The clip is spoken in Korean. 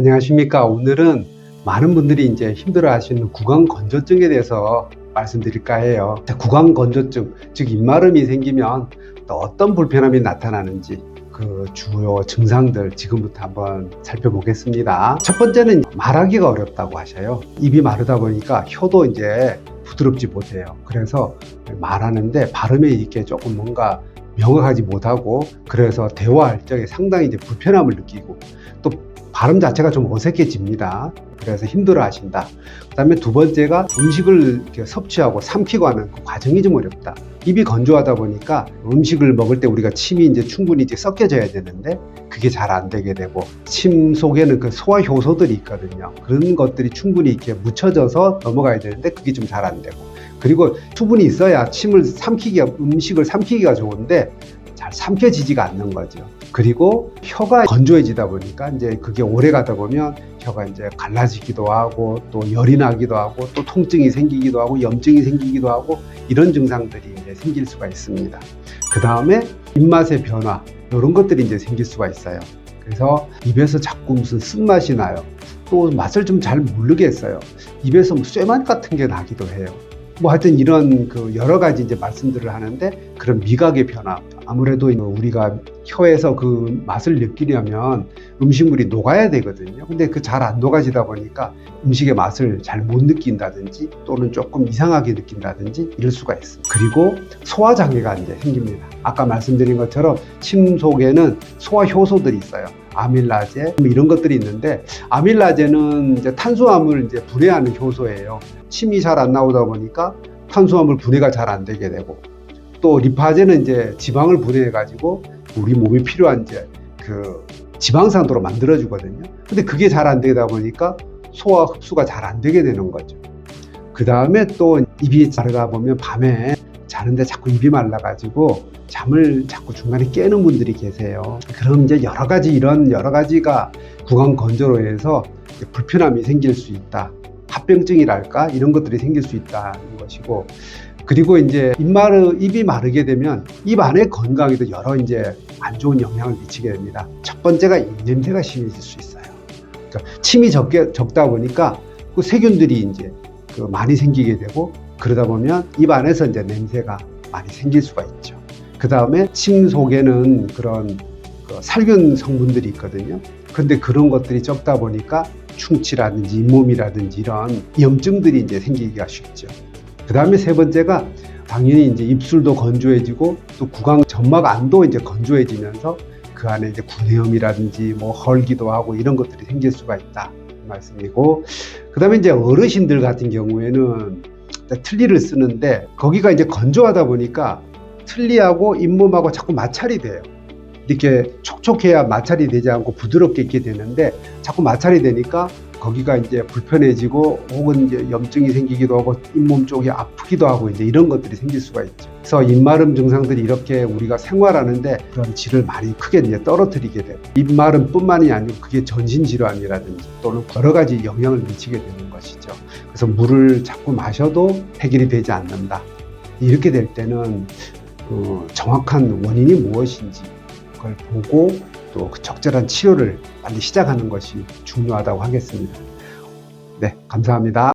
안녕하십니까. 오늘은 많은 분들이 이제 힘들어 하시는 구강 건조증에 대해서 말씀드릴까 해요. 구강 건조증, 즉 입마름이 생기면 또 어떤 불편함이 나타나는지 그 주요 증상들 지금부터 한번 살펴보겠습니다. 첫 번째는 말하기가 어렵다고 하셔요. 입이 마르다 보니까 혀도 이제 부드럽지 못해요. 그래서 말하는데 발음에 이렇게 조금 뭔가 명확하지 못하고, 그래서 대화할 적에 상당히 이제 불편함을 느끼고, 또 발음 자체가 좀 어색해집니다. 그래서 힘들어 하신다. 그 다음에 두 번째가 음식을 이렇게 섭취하고 삼키고 하는 그 과정이 좀 어렵다. 입이 건조하다 보니까 음식을 먹을 때 우리가 침이 이제 충분히 이제 섞여져야 되는데 그게 잘 안 되게 되고, 침 속에는 그 소화 효소들이 있거든요. 그런 것들이 충분히 이렇게 묻혀져서 넘어가야 되는데 그게 좀 잘 안 되고, 그리고 수분이 있어야 침을 삼키기가, 음식을 삼키기가 좋은데 잘 삼켜지지가 않는 거죠. 그리고 혀가 건조해지다 보니까 이제 그게 오래 가다 보면 혀가 이제 갈라지기도 하고, 또 열이 나기도 하고, 또 통증이 생기기도 하고, 염증이 생기기도 하고, 이런 증상들이 이제 생길 수가 있습니다. 그 다음에 입맛의 변화, 이런 것들이 이제 생길 수가 있어요. 그래서 입에서 자꾸 무슨 쓴맛이 나요. 또 맛을 좀 잘 모르겠어요. 입에서 뭐 쇠맛 같은 게 나기도 해요. 뭐 하여튼 이런 그 여러 가지 이제 말씀들을 하는데, 그런 미각의 변화, 아무래도 우리가 혀에서 그 맛을 느끼려면 음식물이 녹아야 되거든요. 근데 그 잘 안 녹아지다 보니까 음식의 맛을 잘 못 느낀다든지, 또는 조금 이상하게 느낀다든지 이럴 수가 있습니다. 그리고 소화 장애가 이제 생깁니다. 아까 말씀드린 것처럼 침 속에는 소화 효소들이 있어요. 아밀라제 이런 것들이 있는데, 아밀라제는 이제 탄수화물 이제 분해하는 효소예요. 침이 잘 안 나오다 보니까 탄수화물 분해가 잘 안 되게 되고, 또 리파제는 이제 지방을 분해해 가지고 우리 몸이 필요한 이제 그 지방산도로 만들어 주거든요. 근데 그게 잘 안 되다 보니까 소화 흡수가 잘 안 되게 되는 거죠. 그 다음에 또 입이 마르다 보면 밤에 자는데 자꾸 입이 말라 가지고 잠을 자꾸 중간에 깨는 분들이 계세요. 그럼 이제 여러 가지가 구강 건조로 인해서 불편함이 생길 수 있다. 합병증이랄까 이런 것들이 생길 수 있다는 것이고, 그리고 이제 입이 마르게 되면 입 안의 건강에도 여러 이제 안 좋은 영향을 미치게 됩니다. 첫 번째가 입냄새가 심해질 수 있어요. 그러니까 침이 적다 보니까 그 세균들이 이제 그 많이 생기게 되고, 그러다 보면 입 안에서 이제 냄새가 많이 생길 수가 있죠. 그 다음에 침 속에는 그런 그 살균 성분들이 있거든요. 근데 그런 것들이 적다 보니까 충치라든지 잇몸이라든지 이런 염증들이 이제 생기기가 쉽죠. 그 다음에 세 번째가 당연히 이제 입술도 건조해지고, 또 구강 점막 안도 이제 건조해지면서 그 안에 이제 구내염이라든지 뭐 헐기도 하고 이런 것들이 생길 수가 있다 말씀이고, 그 다음에 이제 어르신들 같은 경우에는 틀니를 쓰는데 거기가 이제 건조하다 보니까 틀니하고 잇몸하고 자꾸 마찰이 돼요. 이렇게 촉촉해야 마찰이 되지 않고 부드럽게 있게 되는데, 자꾸 마찰이 되니까 거기가 이제 불편해지고, 혹은 이제 염증이 생기기도 하고, 잇몸 쪽이 아프기도 하고, 이제 이런 것들이 생길 수가 있죠. 그래서 입마름 증상들이 이렇게 우리가 생활하는데 그런 질을 많이 크게 이제 떨어뜨리게 되고, 입마름뿐만이 아니고 그게 전신 질환이라든지 또는 여러 가지 영향을 미치게 되는 것이죠. 그래서 물을 자꾸 마셔도 해결이 되지 않는다. 이렇게 될 때는 정확한 원인이 무엇인지 그걸 보고, 또 그 적절한 치료를 빨리 시작하는 것이 중요하다고 하겠습니다. 네, 감사합니다.